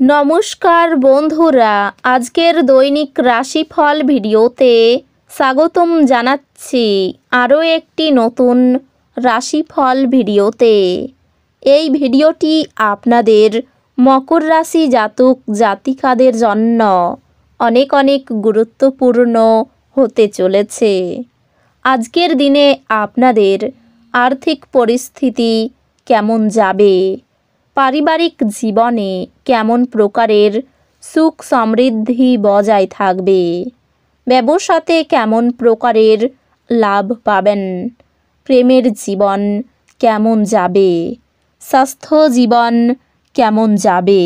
নমস্কার বন্ধুরা, আজকের দৈনিক রাশিফল ভিডিওতে স্বাগতম জানাচ্ছি আরও একটি নতুন রাশিফল ভিডিওতে। এই ভিডিওটি আপনাদের মকর রাশি জাতক জাতিকাদের জন্য অনেক অনেক গুরুত্বপূর্ণ হতে চলেছে। আজকের দিনে আপনাদের আর্থিক পরিস্থিতি কেমন যাবে, পারিবারিক জীবনে কেমন প্রকারের সুখ সমৃদ্ধি বজায় থাকবে, ব্যবসাতে কেমন প্রকারের লাভ পাবেন, প্রেমের জীবন কেমন যাবে, স্বাস্থ্য জীবন কেমন যাবে,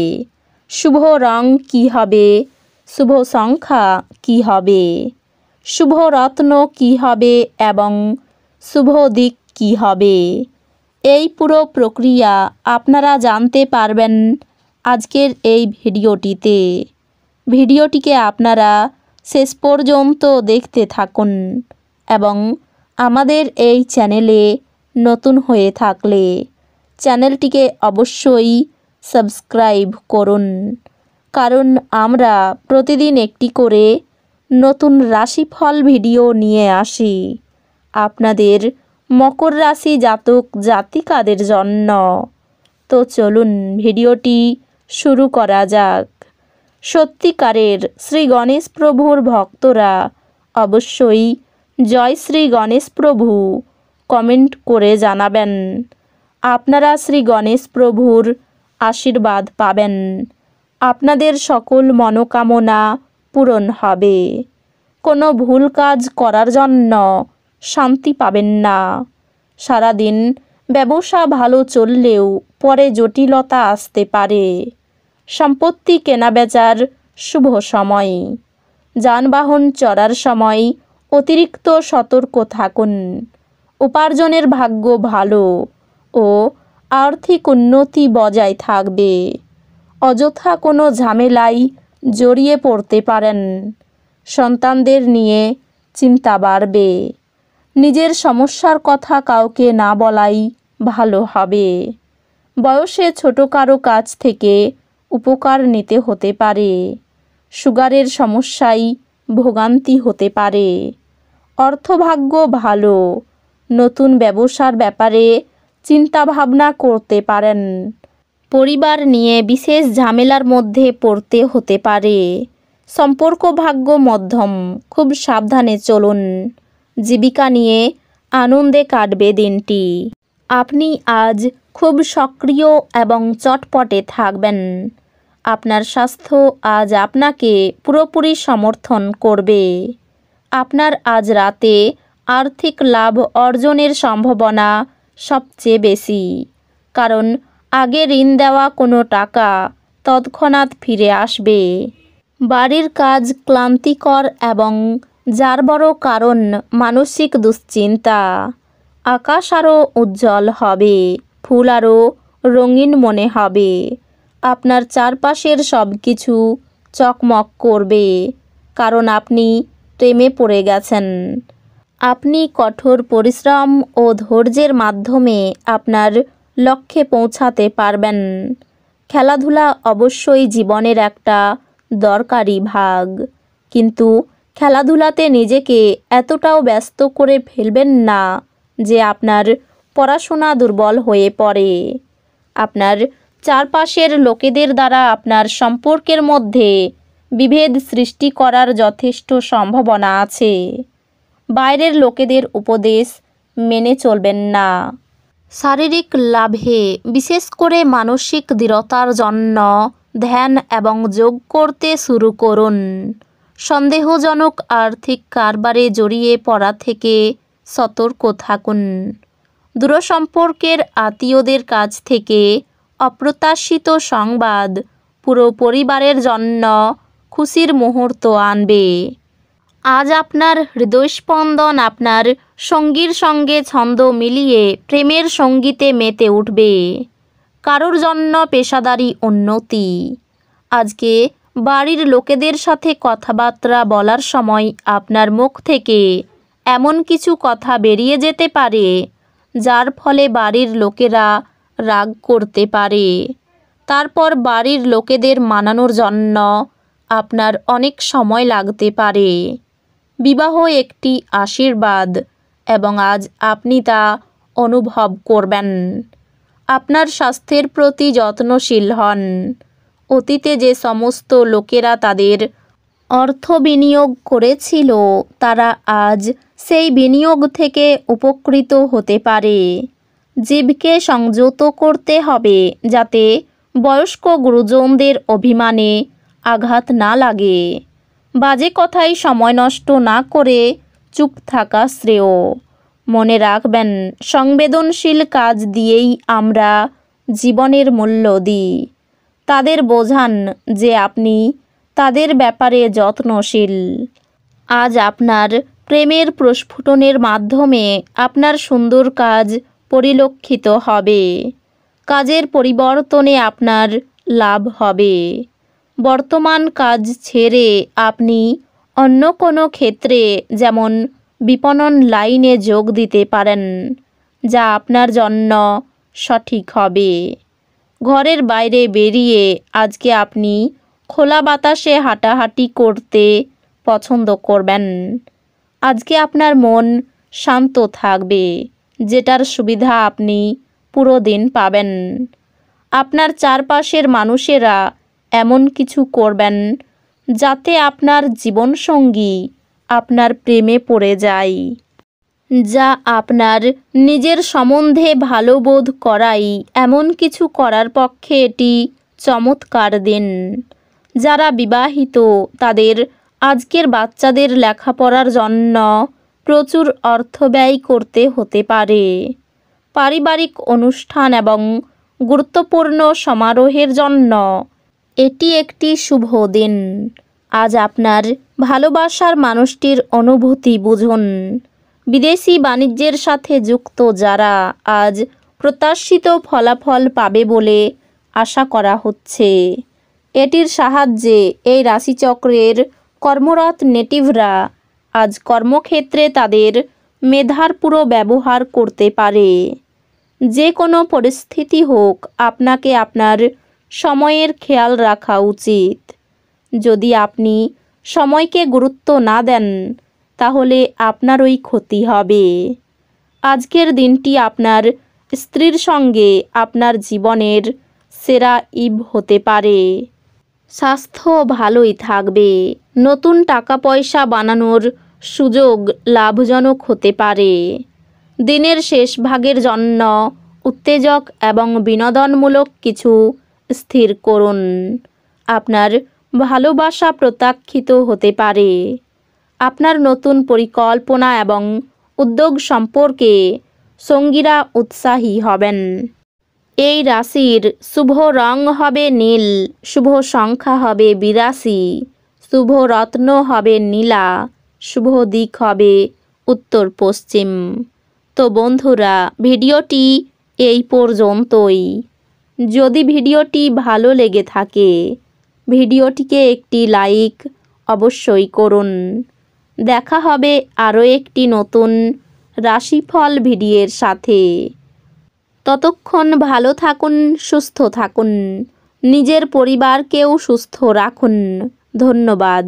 শুভ রং কী হবে, শুভ সংখ্যা কী হবে, শুভ রত্ন কী হবে এবং শুভ দিক কী হবে, এই পুরো প্রক্রিয়া আপনারা জানতে পারবেন আজকের এই ভিডিওটিতে। ভিডিওটিকে আপনারা শেষ পর্যন্ত দেখতে থাকুন এবং আমাদের এই চ্যানেলে নতুন হয়ে থাকলে চ্যানেলটিকে অবশ্যই সাবস্ক্রাইব করুন, কারণ আমরা প্রতিদিন একটি করে নতুন রাশিফল ভিডিও নিয়ে আসি আপনাদের মকর রাশি জাতক জাতিকাদের জন্য। তো চলুন ভিডিওটি শুরু করা যাক। সত্যিকারের শ্রী গণেশ প্রভুর ভক্তরা অবশ্যই জয় শ্রী গণেশ প্রভু কমেন্ট করে জানাবেন। আপনারা শ্রী গণেশ প্রভুর আশীর্বাদ পাবেন, আপনাদের সকল মনোকামনা পূরণ হবে। কোনো ভুল কাজ করার জন্য শান্তি পাবেন না। সারাদিন ব্যবসা ভালো চললেও পরে জটিলতা আসতে পারে। সম্পত্তি কেনাবেচার শুভ সময়। যানবাহন চড়ার সময় অতিরিক্ত সতর্ক থাকুন। উপার্জনের ভাগ্য ভালো ও আর্থিক উন্নতি বজায় থাকবে। অযথা কোনো ঝামেলায় জড়িয়ে পড়তে পারেন। সন্তানদের নিয়ে চিন্তা বাড়বে। নিজের সমস্যার কথা কাউকে না বলাই ভালো হবে। বয়সে ছোট কারো কাছ থেকে উপকার নিতে হতে পারে। সুগারের সমস্যায় ভোগান্তি হতে পারে। অর্থভাগ্য ভালো। নতুন ব্যবসার ব্যাপারে চিন্তাভাবনা করতে পারেন। পরিবার নিয়ে বিশেষ ঝামেলার মধ্যে পড়তে হতে পারে। সম্পর্ক ভাগ্য মধ্যম, খুব সাবধানে চলুন। জীবিকা নিয়ে আনন্দে কাটবে দিনটি। আপনি আজ খুব সক্রিয় এবং চটপটে থাকবেন। আপনার স্বাস্থ্য আজ আপনাকে পুরোপুরি সমর্থন করবে। আপনার আজ রাতে আর্থিক লাভ অর্জনের সম্ভাবনা সবচেয়ে বেশি, কারণ আগে ঋণ দেওয়া কোনো টাকা তৎক্ষণাৎ ফিরে আসবে। বাড়ির কাজ ক্লান্তিকর এবং যার বড় কারণ মানসিক দুশ্চিন্তা। আকাশ আরও উজ্জ্বল হবে, ফুল আরও রঙিন মনে হবে। আপনার চারপাশের সব কিছু চকমক করবে, কারণ আপনি প্রেমে পড়ে গেছেন। আপনি কঠোর পরিশ্রম ও ধৈর্যের মাধ্যমে আপনার লক্ষ্যে পৌঁছাতে পারবেন। খেলাধুলা অবশ্যই জীবনের একটা দরকারি ভাগ, কিন্তু খেলাধুলাতে নিজেকে এতটাও ব্যস্ত করে ফেলবেন না যে আপনার পড়াশোনা দুর্বল হয়ে পড়ে। আপনার চারপাশের লোকেদের দ্বারা আপনার সম্পর্কের মধ্যে বিভেদ সৃষ্টি করার যথেষ্ট সম্ভাবনা আছে। বাইরের লোকেদের উপদেশ মেনে চলবেন না। শারীরিক লাভে, বিশেষ করে মানসিক দৃঢ়তার জন্য ধ্যান এবং যোগ করতে শুরু করুন। সন্দেহজনক আর্থিক কারবারে জড়িয়ে পড়া থেকে সতর্ক থাকুন। দূরসম্পর্কের আত্মীয়দের কাছ থেকে অপ্রত্যাশিত সংবাদ পুরো পরিবারের জন্য খুশির মুহূর্ত আনবে। আজ আপনার হৃদয়স্পন্দন আপনার সঙ্গীর সঙ্গে ছন্দ মিলিয়ে প্রেমের সঙ্গীতে মেতে উঠবে। কারোর জন্য পেশাদারি উন্নতি। আজকে বাড়ির লোকেদের সাথে কথাবার্তা বলার সময় আপনার মুখ থেকে এমন কিছু কথা বেরিয়ে যেতে পারে যার ফলে বাড়ির লোকেরা রাগ করতে পারে। তারপর বাড়ির লোকেদের মানানোর জন্য আপনার অনেক সময় লাগতে পারে। বিবাহ একটি আশীর্বাদ এবং আজ আপনি তা অনুভব করবেন। আপনার স্বাস্থ্যের প্রতি যত্নশীল হন। অতীতে যে সমস্ত লোকেরা তাদের অর্থ বিনিয়োগ করেছিল তারা আজ সেই বিনিয়োগ থেকে উপকৃত হতে পারে। জীবকে সংযত করতে হবে যাতে বয়স্ক গুরুজনদের অভিমানে আঘাত না লাগে। বাজে কথায় সময় নষ্ট না করে চুপ থাকা শ্রেয়। মনে রাখবেন, সংবেদনশীল কাজ দিয়েই আমরা জীবনের মূল্য দিই। তাদের বোঝান যে আপনি তাদের ব্যাপারে যত্নশীল। আজ আপনার প্রেমের প্রস্ফুটনের মাধ্যমে আপনার সুন্দর কাজ পরিলক্ষিত হবে। কাজের পরিবর্তনে আপনার লাভ হবে। বর্তমান কাজ ছেড়ে আপনি অন্য কোনো ক্ষেত্রে যেমন বিপণন লাইনে যোগ দিতে পারেন, যা আপনার জন্য সঠিক হবে। ঘরের বাইরে বেরিয়ে আজকে আপনি খোলা বাতাসে হাঁটাহাঁটি করতে পছন্দ করবেন। আজকে আপনার মন শান্ত থাকবে, যেটার সুবিধা আপনি পুরো দিন পাবেন। আপনার চারপাশের মানুষেরা এমন কিছু করবেন যাতে আপনার জীবনসঙ্গী আপনার প্রেমে পড়ে যায়, যা আপনার নিজের সম্বন্ধে ভালো বোধ করাই। এমন কিছু করার পক্ষে এটি চমৎকার দিন। যারা বিবাহিত তাদের আজকের বাচ্চাদের লেখাপড়ার জন্য প্রচুর অর্থ ব্যয় করতে হতে পারে। পারিবারিক অনুষ্ঠান এবং গুরুত্বপূর্ণ সমারোহের জন্য এটি একটি শুভ দিন। আজ আপনার ভালোবাসার মানুষটির অনুভূতি বুঝুন। বিদেশি বাণিজ্যের সাথে যুক্ত যারা আজ প্রত্যাশিত ফলাফল পাবে বলে আশা করা হচ্ছে। এটির সাহায্যে এই রাশিচক্রের কর্মরত নেটিভরা আজ কর্মক্ষেত্রে তাদের মেধার পুরো ব্যবহার করতে পারে। যে কোনো পরিস্থিতি হোক, আপনাকে আপনার সময়ের খেয়াল রাখা উচিত। যদি আপনি সময়কে গুরুত্ব না দেন তাহলে আপনারই ক্ষতি হবে। আজকের দিনটি আপনার স্ত্রীর সঙ্গে আপনার জীবনের সেরা ইভ হতে পারে। স্বাস্থ্য ভালোই থাকবে। নতুন টাকা পয়সা বানানোর সুযোগ লাভজনক হতে পারে। দিনের শেষ ভাগের জন্য উত্তেজক এবং বিনোদনমূলক কিছু স্থির করুন। আপনার ভালোবাসা প্রত্যাখ্যিত হতে পারে। আপনার নতুন পরিকল্পনা এবং উদ্যোগ সম্পর্কে সঙ্গীরা উৎসাহী হবেন। এই রাশির শুভ রং হবে নীল, শুভ সংখ্যা হবে 82, শুভ রত্ন হবে নীলা, শুভ দিক হবে উত্তর পশ্চিম। তো বন্ধুরা, ভিডিওটি এই পর্যন্তই। যদি ভিডিওটি ভালো লেগে থাকে ভিডিওটিকে একটি লাইক অবশ্যই করুন। দেখা হবে আরও একটি নতুন রাশিফল ভিডিওর সাথে। ততক্ষণ ভালো থাকুন, সুস্থ থাকুন, নিজের পরিবারকেও সুস্থ রাখুন। ধন্যবাদ।